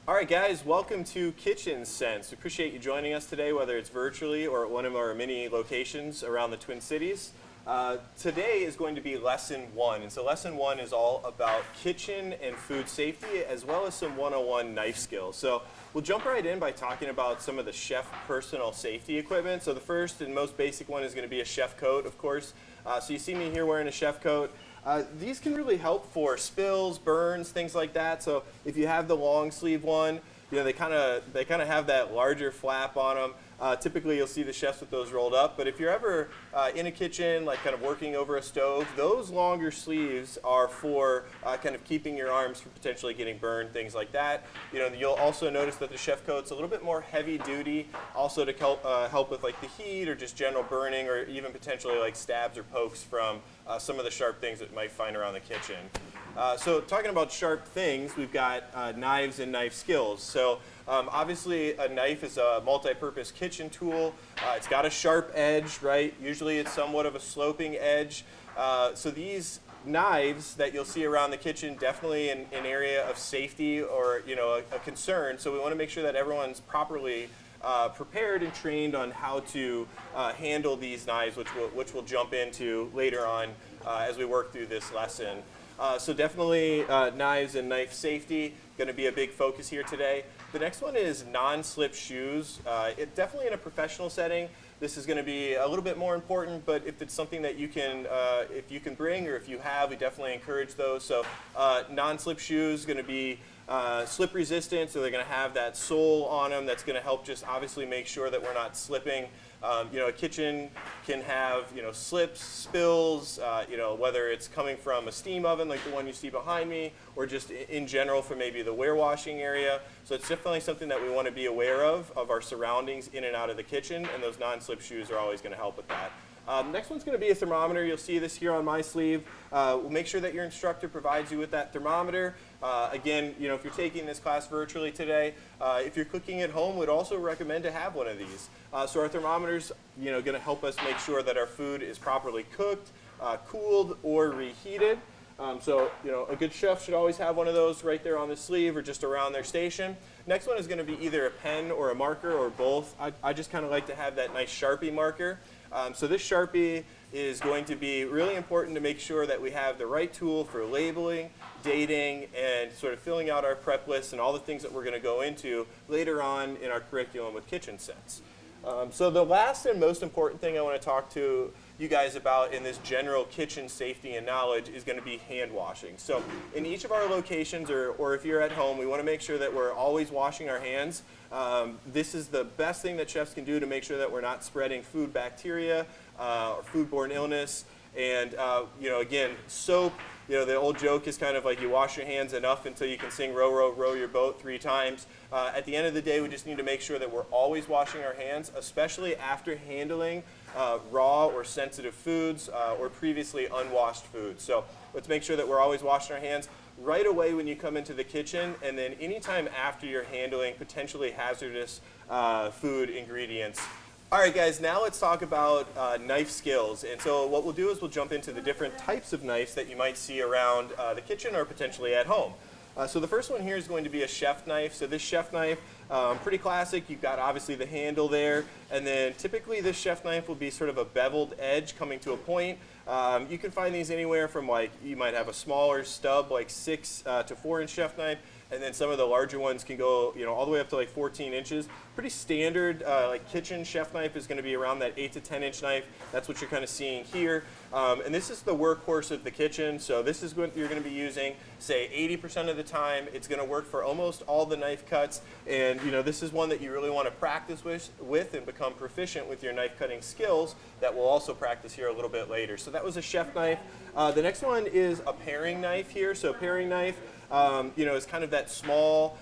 All right, guys, welcome to Kitchen Sense. We appreciate you joining us today, whether it's virtually or at one of our many locations around the Twin Cities. Today is going to be lesson one, and so lesson one is all about kitchen and food safety, as well as some 101 knife skills. So we'll jump right in by talking about some of the chef personal safety equipment. So the first and most basic one is going to be a chef coat, of course. So you see me here wearing a chef coat. These can really help for spills, burns, things like that. So if you have the long sleeve one, you know, they kind of have that larger flap on them. Typically you'll see the chefs with those rolled up, but if you're ever in a kitchen, like kind of working over a stove, those longer sleeves are for kind of keeping your arms from potentially getting burned, things like that. You know, you'll also notice that the chef coat's a little bit more heavy duty, also to help with like the heat or just general burning, or even potentially like stabs or pokes from some of the sharp things that you might find around the kitchen. So talking about sharp things, we've got knives and knife skills. So obviously a knife is a multi-purpose kitchen tool. It's got a sharp edge, right? Usually it's somewhat of a sloping edge. So these knives that you'll see around the kitchen, definitely an area of safety or, you know, a concern. So we want to make sure that everyone's properly prepared and trained on how to handle these knives, which we'll jump into later on as we work through this lesson. So definitely knives and knife safety, going to be a big focus here today. The next one is non-slip shoes. Definitely in a professional setting, this is going to be a little bit more important, but if it's something that you can, if you can bring or if you have, we definitely encourage those. So non-slip shoes going to be slip resistant, so they're going to have that sole on them that's going to help just obviously make sure that we're not slipping. You know, a kitchen can have, you know, slips, spills, you know, whether it's coming from a steam oven like the one you see behind me, or just in general from maybe the warewashing area. So it's definitely something that we want to be aware of our surroundings in and out of the kitchen, and those non-slip shoes are always going to help with that. Next one's going to be a thermometer. You'll see this here on my sleeve. We'll make sure that your instructor provides you with that thermometer. Again, you know, if you're taking this class virtually today, if you're cooking at home, we'd also recommend to have one of these. So our thermometer's, you know, going to help us make sure that our food is properly cooked, cooled, or reheated. So, you know, a good chef should always have one of those right there on the sleeve or just around their station. Next one is going to be either a pen or a marker or both. I just kind of like to have that nice Sharpie marker. So this Sharpie is going to be really important to make sure that we have the right tool for labeling, dating, and sort of filling out our prep list and all the things that we're going to go into later on in our curriculum with Kitchen Sense. So the last and most important thing I want to talk to you guys about in this general kitchen safety and knowledge is going to be hand washing. So in each of our locations, or if you're at home, we want to make sure that we're always washing our hands. This is the best thing that chefs can do to make sure that we're not spreading food bacteria or foodborne illness. And you know, again, soap. You know, the old joke is kind of like you wash your hands enough until you can sing row, row, row your boat 3 times. At the end of the day, we just need to make sure that we're always washing our hands, especially after handling raw or sensitive foods or previously unwashed foods. So let's make sure that we're always washing our hands right away when you come into the kitchen, and then anytime after you're handling potentially hazardous food ingredients. All right, guys, now let's talk about knife skills. And so what we'll do is we'll jump into the different types of knives that you might see around the kitchen or potentially at home. So the first one here is going to be a chef knife. So this chef knife, pretty classic. You've got obviously the handle there, and then typically this chef knife will be sort of a beveled edge coming to a point. You can find these anywhere from, like, you might have a smaller stub, like 6 to 4 inch chef knife, and then some of the larger ones can go, you know, all the way up to like 14 inches. Pretty standard, like kitchen chef knife is going to be around that 8 to 10 inch knife. That's what you're kind of seeing here. And this is the workhorse of the kitchen. So this is what you're going to be using, say 80% of the time. It's going to work for almost all the knife cuts. And, you know, this is one that you really want to practice with and become proficient with your knife cutting skills that we'll also practice here a little bit later. So that was a chef knife. The next one is a paring knife here. So paring knife, you know, is kind of that small,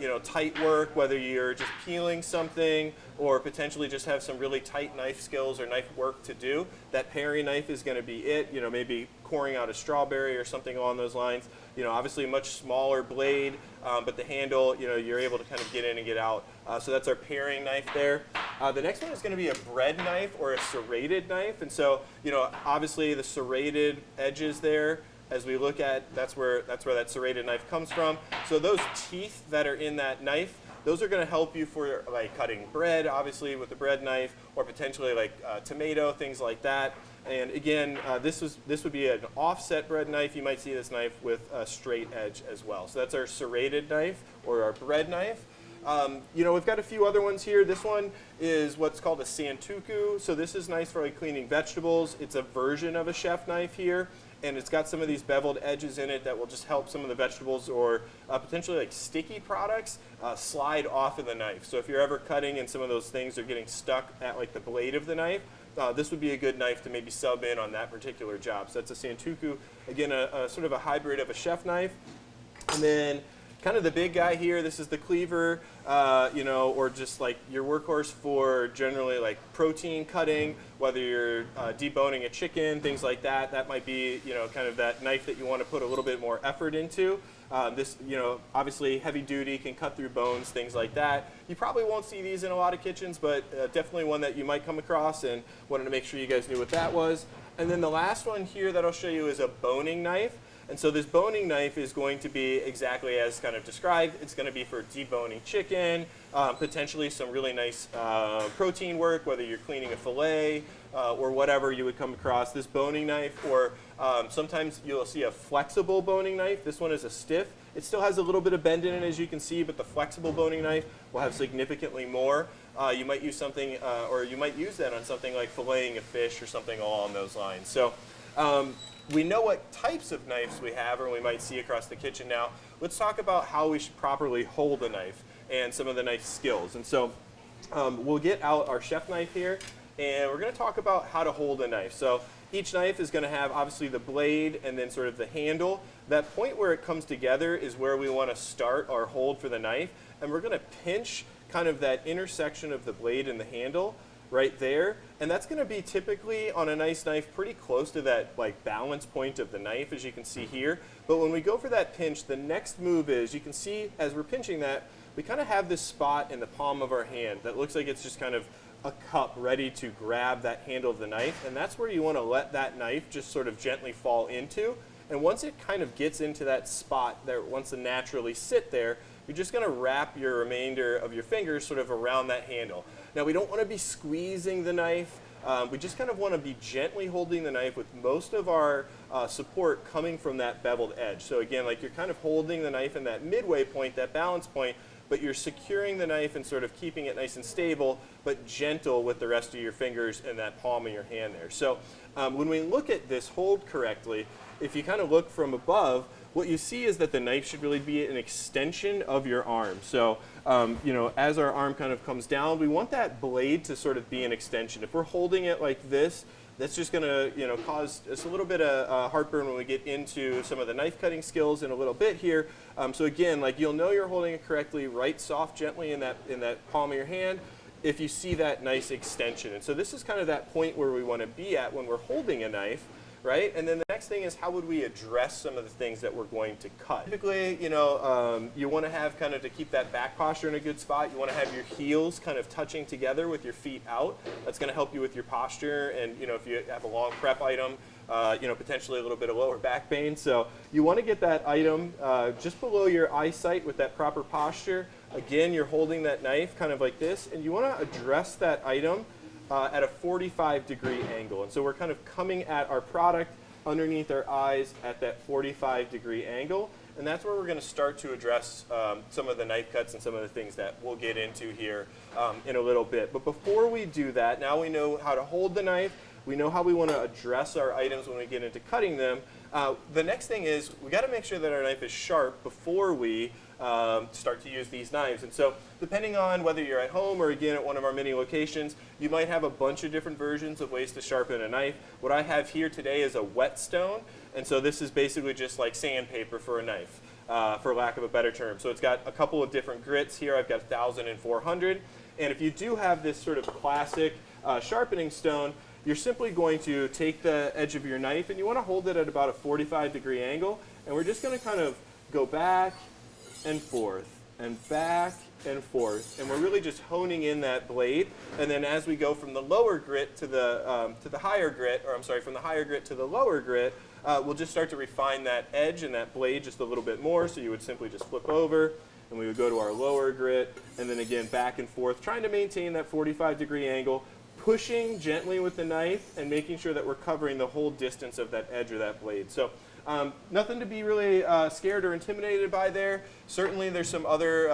you know, tight work, whether you're just peeling something or potentially just have some really tight knife skills or knife work to do. That paring knife is going to be it, you know, maybe coring out a strawberry or something along those lines. You know, obviously a much smaller blade, but the handle, you know, you're able to kind of get in and get out. So that's our paring knife there. The next one is going to be a bread knife or a serrated knife. And so, you know, obviously the serrated edges there, as we look at, that's where that serrated knife comes from. So those teeth that are in that knife, those are going to help you for like cutting bread, obviously with the bread knife, or potentially like tomato, things like that. And again, this would be an offset bread knife. You might see this knife with a straight edge as well. So that's our serrated knife or our bread knife. You know, we've got a few other ones here. This one is what's called a santoku. So this is nice for like cleaning vegetables. It's a version of a chef knife here, and it's got some of these beveled edges in it that will just help some of the vegetables or potentially like sticky products slide off of the knife. So if you're ever cutting and some of those things are getting stuck at like the blade of the knife, this would be a good knife to maybe sub in on that particular job. So that's a santoku. Again, a sort of a hybrid of a chef knife. And then kind of the big guy here, this is the cleaver, you know, or just like your workhorse for generally like protein cutting, whether you're deboning a chicken, things like that. That might be, you know, kind of that knife that you want to put a little bit more effort into. This, you know, obviously heavy duty, can cut through bones, things like that. You probably won't see these in a lot of kitchens, but definitely one that you might come across, and wanted to make sure you guys knew what that was. And then the last one here that I'll show you is a boning knife. And so this boning knife is going to be exactly as kind of described. It's going to be for deboning chicken, potentially some really nice protein work, whether you're cleaning a fillet or whatever you would come across. This boning knife, or sometimes you'll see a flexible boning knife. This one is a stiff. It still has a little bit of bend in it, as you can see, but the flexible boning knife will have significantly more. You might use something, or you might use that on something like filleting a fish or something along those lines. So we know what types of knives we have, or we might see across the kitchen now. Let's talk about how we should properly hold a knife and some of the knife skills. And so we'll get out our chef knife here, and we're going to talk about how to hold a knife. So each knife is going to have obviously the blade and then sort of the handle. That point where it comes together is where we want to start our hold for the knife, and we're going to pinch kind of that intersection of the blade and the handle right there, and that's going to be typically on a nice knife pretty close to that like balance point of the knife, as you can see here. But when we go for that pinch, the next move is, you can see as we're pinching that, we kind of have this spot in the palm of our hand that looks like it's just kind of a cup ready to grab that handle of the knife, and that's where you want to let that knife just sort of gently fall into. And once it kind of gets into that spot that wants to naturally sit there, you're just going to wrap your remainder of your fingers sort of around that handle. Now, we don't want to be squeezing the knife. We just kind of want to be gently holding the knife with most of our support coming from that beveled edge. So again, like you're kind of holding the knife in that midway point, that balance point, but you're securing the knife and sort of keeping it nice and stable, but gentle with the rest of your fingers in that palm of your hand there. So when we look at this hold correctly, if you kind of look from above, what you see is that the knife should really be an extension of your arm. So, you know, as our arm kind of comes down, we want that blade to sort of be an extension. If we're holding it like this, that's just going to, you know, cause us a little bit of heartburn when we get into some of the knife cutting skills in a little bit here. So again, like you'll know you're holding it correctly, right soft gently in that palm of your hand, if you see that nice extension. And so this is kind of that point where we want to be at when we're holding a knife. Right? And then the next thing is, how would we address some of the things that we're going to cut? Typically, you know, you want to have kind of, to keep that back posture in a good spot, you want to have your heels kind of touching together with your feet out. That's going to help you with your posture, and, you know, if you have a long prep item, you know, potentially a little bit of lower back pain. So you want to get that item just below your eyesight with that proper posture. Again, you're holding that knife kind of like this, and you want to address that item at a 45-degree angle. And so we're kind of coming at our product underneath our eyes at that 45-degree angle. And that's where we're going to start to address some of the knife cuts and some of the things that we'll get into here in a little bit. But before we do that, now we know how to hold the knife. We know how we want to address our items when we get into cutting them. The next thing is, we got to make sure that our knife is sharp before we start to use these knives. And so depending on whether you're at home or again at one of our many locations, you might have a bunch of different versions of ways to sharpen a knife. What I have here today is a whetstone, and so this is basically just like sandpaper for a knife, for lack of a better term. So it's got a couple of different grits here. I've got 1,000 and 400, and if you do have this sort of classic sharpening stone, you're simply going to take the edge of your knife and you want to hold it at about a 45-degree angle, and we're just going to kind of go back and forth and back and forth, and we're really just honing in that blade. And then as we go from the lower grit to the higher grit, or I'm sorry, from the higher grit to the lower grit, we'll just start to refine that edge and that blade just a little bit more. So you would simply just flip over, and we would go to our lower grit, and then again back and forth, trying to maintain that 45-degree angle, pushing gently with the knife and making sure that we're covering the whole distance of that edge or that blade. So nothing to be really scared or intimidated by there. Certainly there's some other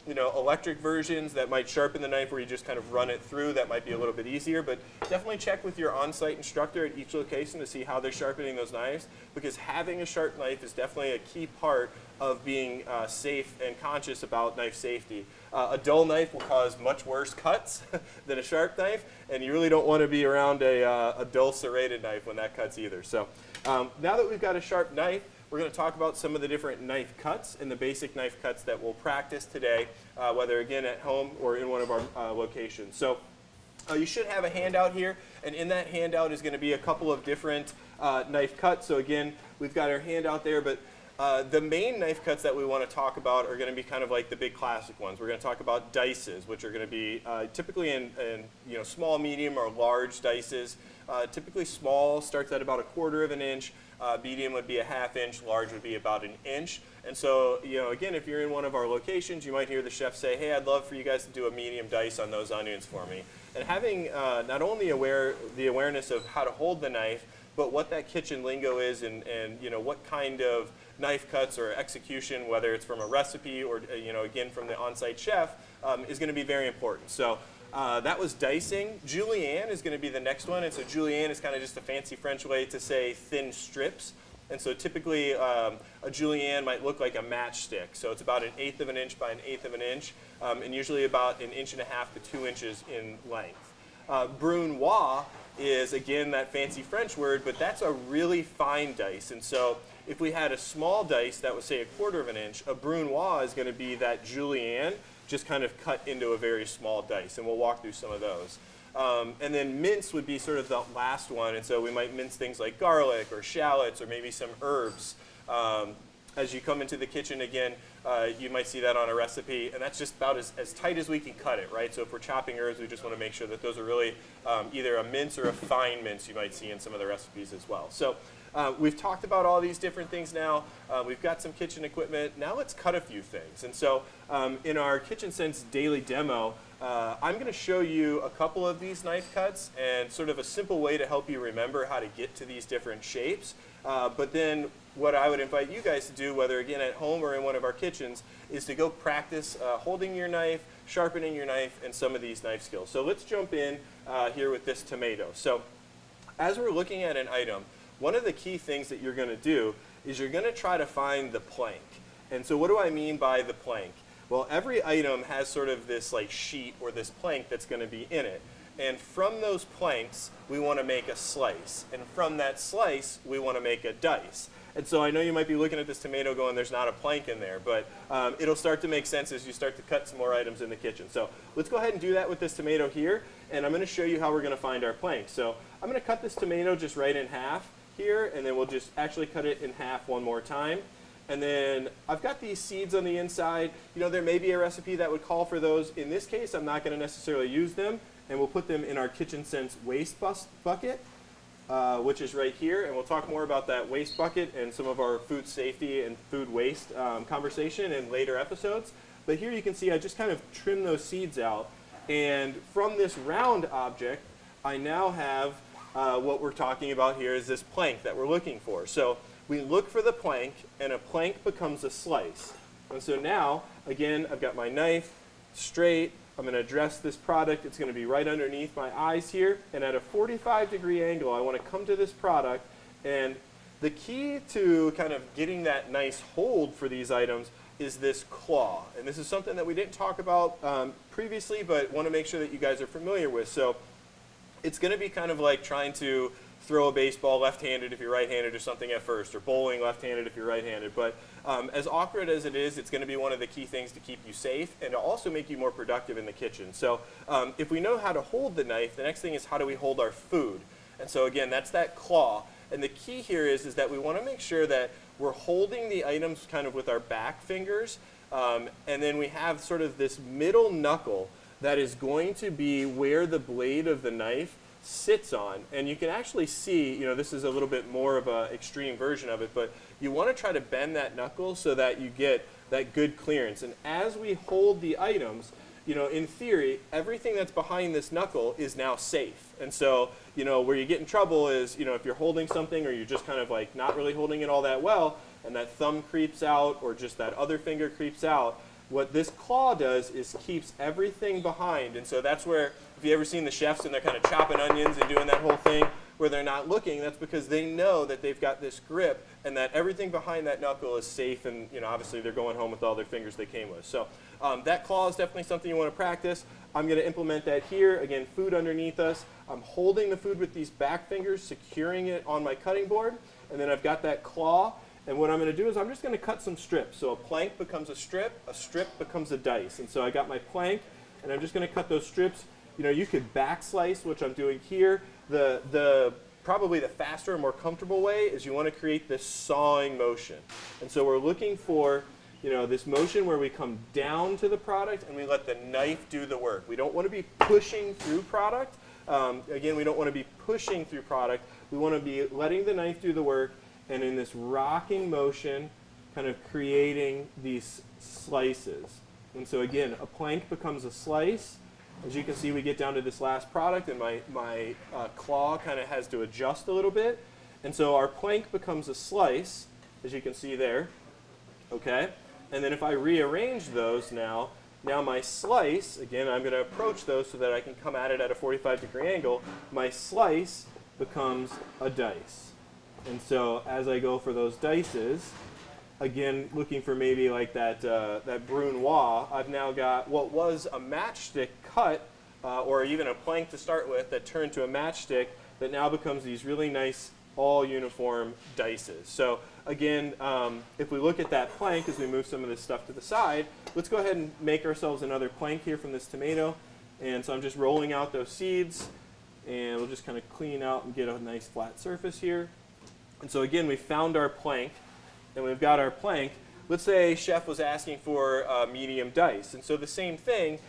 electric versions that might sharpen the knife where you just kind of run it through. That might be a little bit easier, but definitely check with your on-site instructor at each location to see how they're sharpening those knives, because having a sharp knife is definitely a key part of being safe and conscious about knife safety. A dull knife will cause much worse cuts than a sharp knife, and you really don't want to be around a dull serrated knife when that cuts either. So now that we've got a sharp knife, we're going to talk about some of the different knife cuts and the basic knife cuts that we'll practice today, whether again at home or in one of our locations. So you should have a handout here, and in that handout is going to be a couple of different knife cuts. So again, we've got our handout there, but the main knife cuts that we want to talk about are going to be kind of like the big classic ones. We're going to talk about dices, which are going to be typically in small, medium, or large dices. Typically small starts at about 1/4 of an inch. Medium would be 1/2 inch. Large would be about 1 inch. And so, again, if you're in one of our locations, you might hear the chef say, "Hey, I'd love for you guys to do a medium dice on those onions for me." And having not only the awareness of how to hold the knife, but what that kitchen lingo is, and what kind of knife cuts or execution, whether it's from a recipe or again from the on-site chef, is going to be very important. So that was dicing. Julienne is going to be the next one, and so julienne is kind of just a fancy French way to say thin strips. And so typically a julienne might look like a matchstick. So it's about 1/8 of an inch by 1/8 of an inch, and usually about 1.5 inches to 2 inches in length. Brunoise is, again, that fancy French word, but that's a really fine dice. And so if we had a small dice that was, say, 1/4 of an inch, a brunoise is going to be that julienne just kind of cut into a very small dice, and we'll walk through some of those. And then mince would be sort of the last one, and so we might mince things like garlic or shallots or maybe some herbs. As you come into the kitchen again, you might see that on a recipe, and that's just about as tight as we can cut it, right? So if we're chopping herbs, we just want to make sure that those are really either a mince or a fine mince you might see in some of the recipes as well. So we've talked about all these different things now. We've got some kitchen equipment. Now let's cut a few things. And so in our Kitchen Sense daily demo, I'm going to show you a couple of these knife cuts and sort of a simple way to help you remember how to get to these different shapes. But then what I would invite you guys to do, whether again at home or in one of our kitchens, is to go practice holding your knife, sharpening your knife, and some of these knife skills. So let's jump in here with this tomato. So as we're looking at an item, one of the key things that you're going to do is you're going to try to find the plank. And so what do I mean by the plank? Well, every item has sort of this like sheet or this plank that's going to be in it. And from those planks, we want to make a slice. And from that slice, we want to make a dice. And so I know you might be looking at this tomato going, there's not a plank in there, but it'll start to make sense as you start to cut some more items in the kitchen. So let's go ahead and do that with this tomato here, and I'm going to show you how we're going to find our plank. So I'm going to cut this tomato just right in half here, and then we'll just actually cut it in half one more time. And then I've got these seeds on the inside. There may be a recipe that would call for those. In this case, I'm not going to necessarily use them, and we'll put them in our Kitchen Sense waste bucket, which is right here. And we'll talk more about that waste bucket and some of our food safety and food waste conversation in later episodes. But here you can see I just kind of trim those seeds out. And from this round object, I now have what we're talking about here is this plank that we're looking for. So we look for the plank, and a plank becomes a slice. And so now, again, I've got my knife straight. I'm going to address this product. It's going to be right underneath my eyes here. And at a 45-degree angle, I want to come to this product. And the key to kind of getting that nice hold for these items is this claw. And this is something that we didn't talk about previously, but want to make sure that you guys are familiar with. So it's going to be kind of like trying to throw a baseball left-handed if you're right-handed or something at first, or bowling left-handed if you're right-handed. But as awkward as it is, it's going to be one of the key things to keep you safe and to also make you more productive in the kitchen. So if we know how to hold the knife, the next thing is how do we hold our food? And so again, that's that claw. And the key here is that we want to make sure that we're holding the items kind of with our back fingers, and then we have sort of this middle knuckle that is going to be where the blade of the knife sits on. And you can actually see, you know, this is a little bit more of an extreme version of it, but you want to try to bend that knuckle so that you get that good clearance. And as we hold the items, you know, in theory, everything that's behind this knuckle is now safe. And so, you know, where you get in trouble is, you know, if you're holding something or you're just kind of like not really holding it all that well, and that thumb creeps out or just that other finger creeps out, what this claw does is keeps everything behind. And so that's where, if you ever seen the chefs and they're kind of chopping onions and doing that whole thing where they're not looking, that's because they know that they've got this grip and that everything behind that knuckle is safe, and, you know, obviously they're going home with all their fingers they came with. So that claw is definitely something you want to practice. I'm going to implement that here. Again, food underneath us. I'm holding the food with these back fingers, securing it on my cutting board, and then I've got that claw. And what I'm going to do is I'm just going to cut some strips. So a plank becomes a strip becomes a dice. And so I got my plank, and I'm just going to cut those strips. You know, you could back slice, which I'm doing here. Probably the faster and more comfortable way is you want to create this sawing motion. And so we're looking for, you know, this motion where we come down to the product and we let the knife do the work. We don't want to be pushing through product. Again, we don't want to be pushing through product. We want to be letting the knife do the work, and in this rocking motion, kind of creating these slices. And so again, a plank becomes a slice. As you can see, we get down to this last product, and my claw kind of has to adjust a little bit. And so our plank becomes a slice, as you can see there. Okay? And then if I rearrange those now my slice, again, I'm going to approach those so that I can come at it at a 45-degree angle. My slice becomes a dice. And so as I go for those dices, again, looking for maybe like that brunoise, I've now got what was a matchstick cut, or even a plank to start with, that turned to a matchstick that now becomes these really nice, all uniform dices. So again, if we look at that plank as we move some of this stuff to the side, let's go ahead and make ourselves another plank here from this tomato. And so I'm just rolling out those seeds, and we'll just kind of clean out and get a nice flat surface here. And so again, we found our plank, and we've got our plank. Let's say chef was asking for a medium dice. And so the same thing,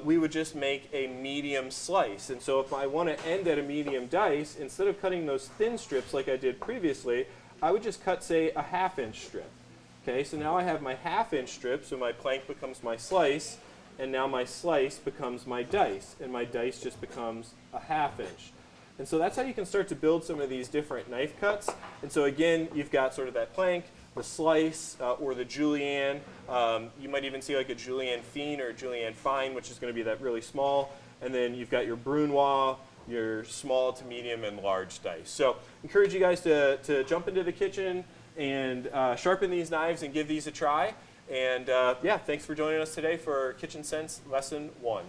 we would just make a medium slice. And so if I want to end at a medium dice, instead of cutting those thin strips like I did previously, I would just cut, say, a half-inch strip. Okay, so now I have my half-inch strip, so my plank becomes my slice, and now my slice becomes my dice, and my dice just becomes a half-inch. And so that's how you can start to build some of these different knife cuts. And so again, you've got sort of that plank, the slice, or the julienne. You might even see like a julienne fine or a julienne fine, which is going to be that really small. And then you've got your brunoise, your small to medium and large dice. So encourage you guys to jump into the kitchen and sharpen these knives and give these a try. And yeah, thanks for joining us today for Kitchen Sense Lesson 1.